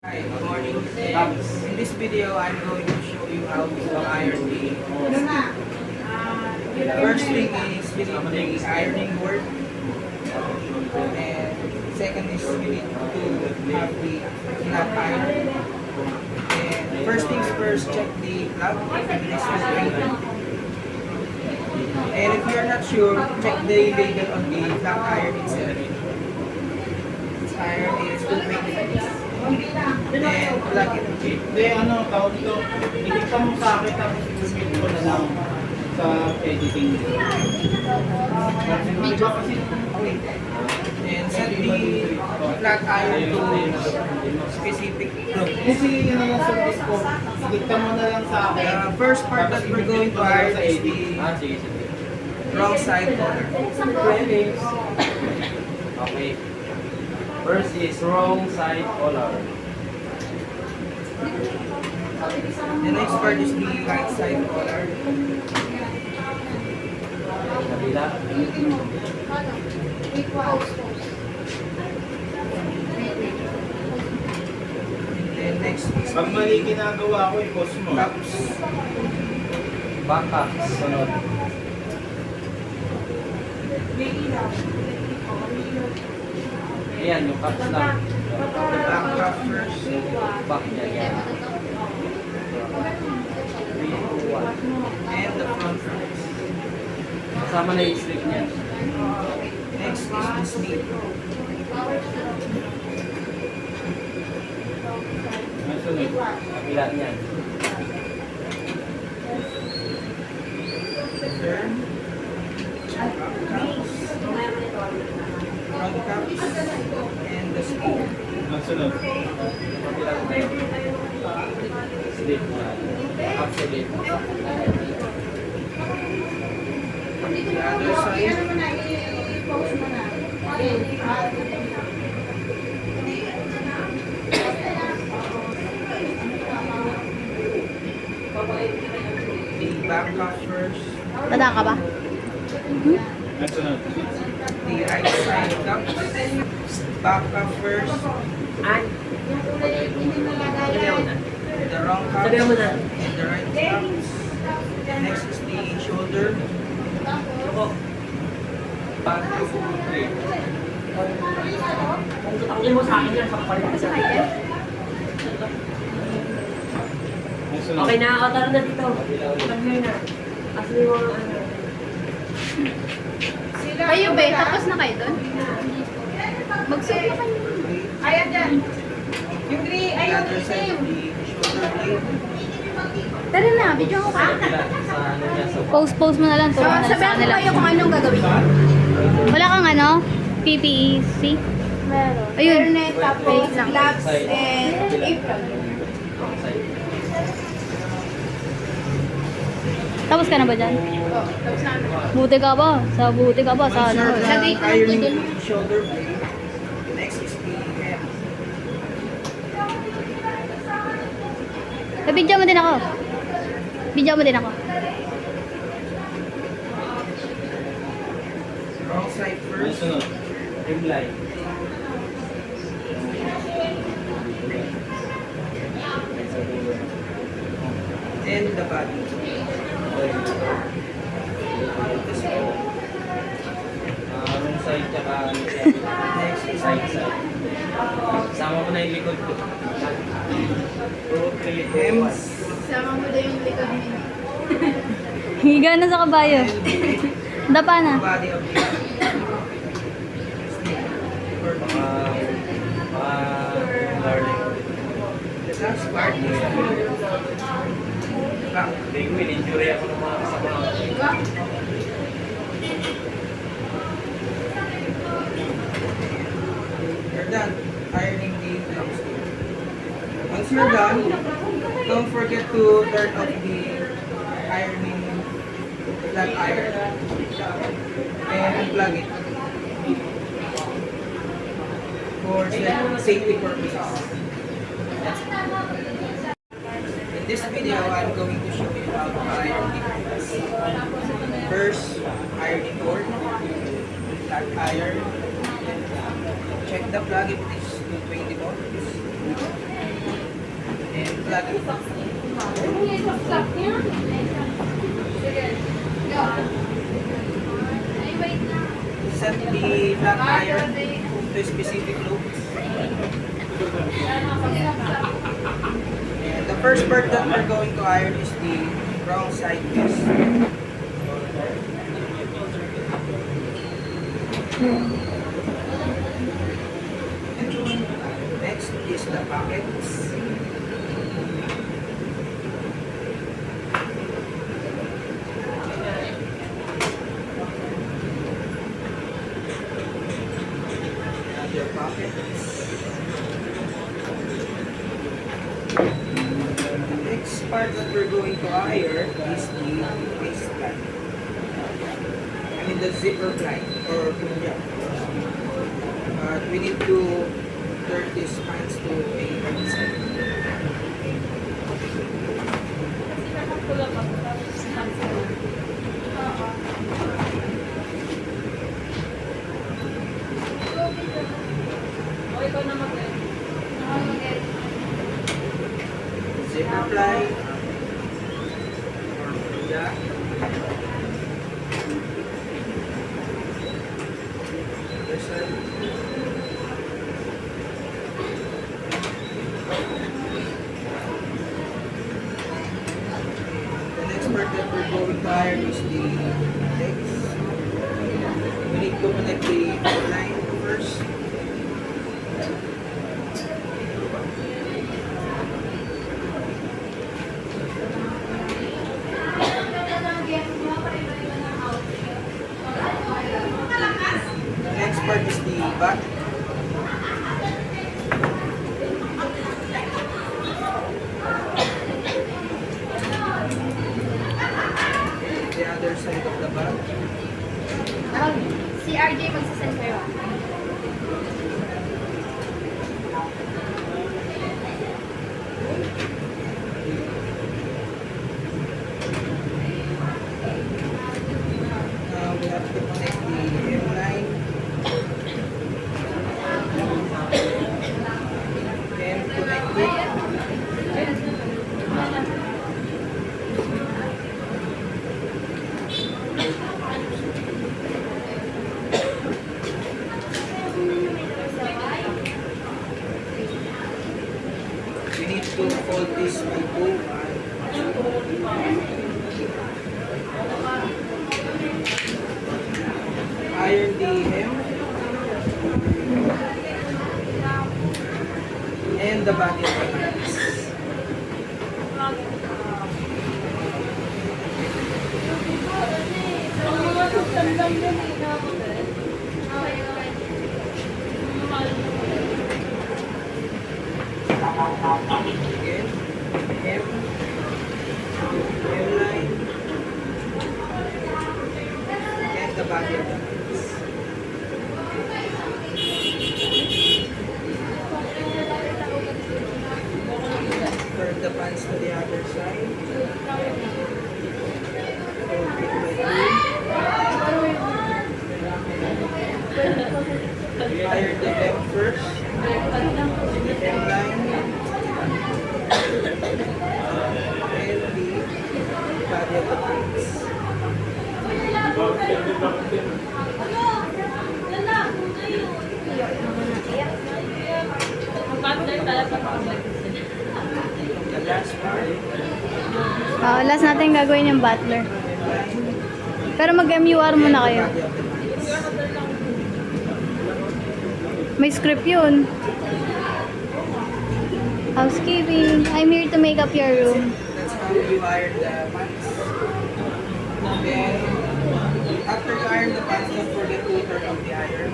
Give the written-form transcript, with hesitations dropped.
Hi, good morning. In this video, I'm going to show you how to iron the first thing is we need the ironing board, and second is we need to have the flat iron. And first things first, check the plug if it is open. And if you're not sure, check the label on the flat iron itself. This iron is 220 degrees. Then plug it. Hindi, tawag ito. Ilikta mo sa akin tapos i-submit ko na lang sa editing. Iba kasi, Okay. And set the flat iron to specific group. kasi yun na lang service ko. Ilikta mo na lang sa akin. The first part that we're going to iron is the Sige. wrong side collar. Okay. First is wrong side collar. The next part is the right side collar. Kabila. Then next is Pag mali ginagawa ko, i-post mo. cups. Back up. Sunod. Ayan, yung cups lang. Back cup first. Back niya. Yan. 3, 2, 1. And the front cups. Kasama na yung slip niya. Next is the sleeve. Ang sunod. Kabila niyan. Turn. Back cups. Front cups. And the sleeve. Ang sunod. Kabila niyan. Slip niya. Half slip. The other side. The back cup first. Tanda ka ba? Ang sunod. The right side cups. Back cup first. The wrong cups. And the right cups. Next is the shoulder. Back cup. Ang sunod. Okay, nakakataro na dito. Pag-hear na. Actually, mga ano. Kayo be, tapos na kayo doon? Mag-suit na kayo. The other side of the shoulder blade. Tara na, video ko ka. Kabila sa ano niya. Sa Post mo na lang. Turo mo na lang sa Sabihan ko kanila. kayo kung anong gagawin. Wala kang ano? PPEC? Meron. Ayun. Internet, tapos lang. gloves, and apron. wrong side. Tapos ka na ba dyan? Oh, tapos na. Buti ka ba? Buti ka ba? Sa Once ano? you're Sa done ironing the shoulder blade, next is the hem. Video mo din ako. Video mo din ako. Wrong side Ang first. sunod. Trimline. Then the body. Wrong side tsaka ano siya. Next is Side side. Sama ko na yung likod ko. hems. Sama mo daw yung likod niya. Higa na sa kabayo. Dapa na. Body of the Learning. The last part is the back. Hindi ko in-injury ako ng mga kasama. You're done ironing the gloves. Once you're done, don't forget to turn off the ironing flat iron and unplug it for safety purposes. In this video, I'm going to show you how to iron the clothes. First, ironing board, flat iron. Check the plug if it is 220 volts. flat. Ay, wait na. Set the flat iron to specific loops. And the first part that we're going to iron is the wrong side piece. Next is the pockets. Another pockets. Next part that we're going to iron is the waistline. I mean the zipper line or punjab. But we need to turn these pants to a right side. Zipper line or punjab. Other side. The next part that we're going to iron is the legs. We need to connect the line first. The next part is the back. The other side of the back. Si RJ magsasend kayo. Now we have to connect the hemline. Hem connected. We need to fold this by two. Iron the hem and the body of the pants. Again, hemline, and the body of the pants. Turn the pants to the other side. Fold it by two. Iron the hem first. The hemline. And the body of the pants. The last part. Last natin gagawin yung butler. Pero mag-MUR muna kayo. Body of the pants. May script yun. Housekeeping. I'm here to make up your room. That's how you iron the pants. Then, after you iron the pants, don't forget to turn off the iron.